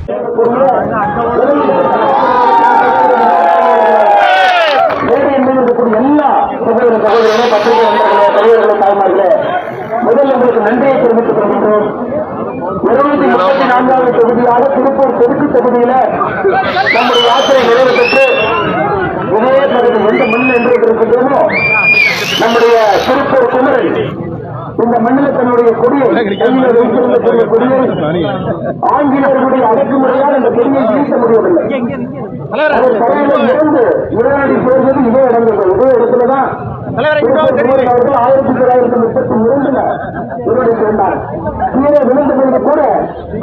எல்லா சகோதர சகோதரர்களே, பத்திரிகை நண்பர்களே, தலைவர்களே, தாய்மார்களே, முதல் உங்களுக்கு நன்றியை தெரிவித்துக் கொள்கின்றோம். 234வது தொகுதியாக திருப்பூர் தெற்கு தொகுதியில நம்முடைய யாத்திரை நிறைவு பெற்று இதே பகுதி எந்த மண் என்று இருக்கின்றோமோ நம்முடைய திருப்பூர் குமரன் இந்த மண்ணில் தன்னுடைய கொடியை கையில் வைத்திருந்தக்கூடிய கொடியை ஆங்கிலேயர்களுடைய அடக்குமுறையால் அந்த கொடியை வீச முடியவில்லை. அவர் தலையில இருந்து உடனடி சேர்ந்தது இதே இடங்கள் இதே இடத்துலதான் அவர்கள் 1932 உருவடி சேர்ந்தார். கீழே விழுந்த பொழுது கூட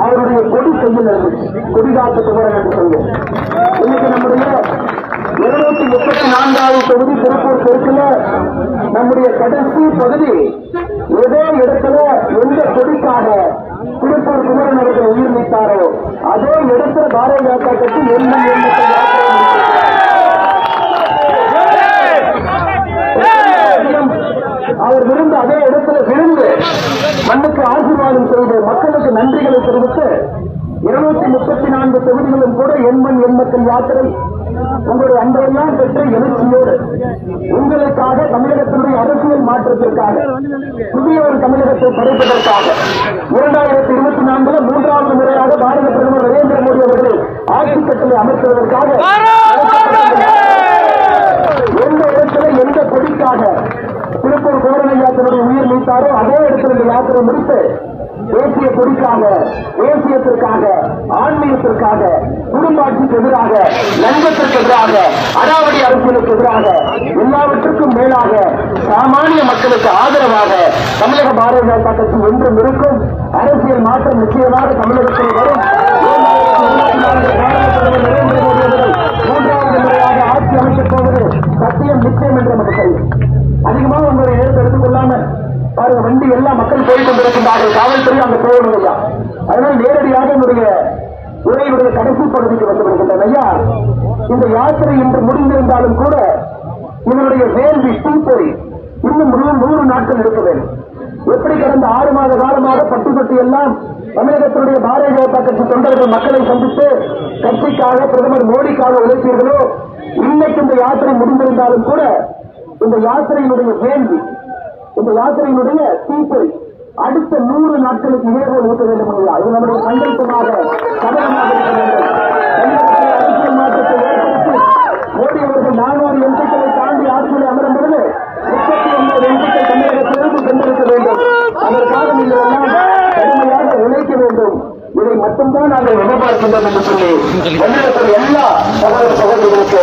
அவருடைய கொடி கையில் இருந்துச்சு. கொடிகாத்து குமரன் என்று சொல்லுவோம். இன்னைக்கு நம்முடைய 234வது தொகுதி திருப்பூர் தெற்குல நம்முடைய கடைசி பகுதி ஏதோ இடத்துல எந்த கொடிக்காக திருப்பூர் குமரன் அவர்கள் உயிர் நீத்தாரோ அதே இடத்துல பாரதிய ஜனதா கட்சி அவர் விழுந்து அதே இடத்துல விழுந்து மண்ணுக்கு ஆசீர்வாதம் செய்து மக்களுக்கு நன்றிகளை தெரிவித்து 234 தொகுதிகளும் கூட எண்மண் எண்மத்தில் யாத்திரை உங்களுடைய அன்பெல்லாம் பெற்ற எழுச்சியோடு உங்களுக்காக தமிழகத்தினுடைய அரசியல் மாற்றத்திற்காக புதிய ஒரு தமிழகத்தை படைப்பதற்காக 2024 3வது முறையாக பாரத பிரதமர் நரேந்திர மோடி அவர்கள் ஆட்சி கட்டளை அமைப்பதற்காக எந்த இடத்துல எந்த கொடிக்காக திருப்பூர் குமரன் யாத்திரையுடைய உயிர் நீத்தாரோ அதே இடத்துல இந்த யாத்திரை முடித்து தேசிய கொடிக்காக தேசியத்திற்காக ஆன்மீகத்திற்காக குடும்பாட்சிக்கு எதிராக லஞ்சத்திற்கு எதிராக அடாவடி அரசியலுக்கு எதிராக எல்லாவற்றுக்கும் மேலாக சாமானிய மக்களுக்கு ஆதரவாக தமிழக பாரதிய ஜனதா கட்சி என்றும் இருக்கும். அரசியல் மாற்றம் நிச்சயமாக தமிழகத்தில் வரும். 3வது முறையாக ஆட்சி அமைக்கப் போவது சத்தியம் நிச்சயம் என்று நமக்கு தெரியும். அதிகமாக உங்களுடைய நேரத்தை எடுத்துக் கொள்ளாமல் பாருங்க, வண்டி எல்லாம் மக்கள் போய் கொண்டிருக்கின்றார்கள். காவல்துறை அந்த போகணும் ஐயா. அதனால் நேரடியாக என்னுடைய உரையுடைய கடைசி பகுதிக்கு வந்துவிடுகின்றன ஐயா. இந்த யாத்திரை இன்று முடிந்திருந்தாலும் கூட இதனுடைய வேள்வி தீப்பொறி இன்னும் 100 நாட்கள் இருக்க வேண்டும். எப்படி கடந்த 6 மாத காலமாக பட்டு எல்லாம் தமிழகத்தினுடைய பாரதிய ஜனதா கட்சி தொண்டர்கள் மக்களை சந்தித்து கட்சிக்காக பிரதமர் மோடிக்காக உழைத்தீர்களோ, இன்னைக்கு இந்த யாத்திரை முடிந்திருந்தாலும் கூட இந்த யாத்திரையினுடைய வேள்வி, இந்த யாத்திரையினுடைய தீப்பொறி அடுத்த 100 நாட்களுக்கு இதேபோல் இருக்க வேண்டும் இல்லையா? இது நம்முடைய சங்கல்பமாக சபலமாக இருக்க வேண்டும். அரசியல் மாற்றத்தை ஏற்படுத்தி மோடி அவர்கள் 400 எம்பிக்களை தாண்டி ஆட்சியில் அமரும் பொழுது 39 எம்பிக்கள் தமிழகத்திலிருந்து சென்றிருக்க வேண்டும். அதற்காக நீங்கள் எல்லாம் கடுமையாக உழைக்க வேண்டும். இதை மட்டும்தான் நாங்கள் எதிர்பார்க்கின்றோம் என்று சொல்லி எல்லா சகோதர சகோதரிகளுக்கு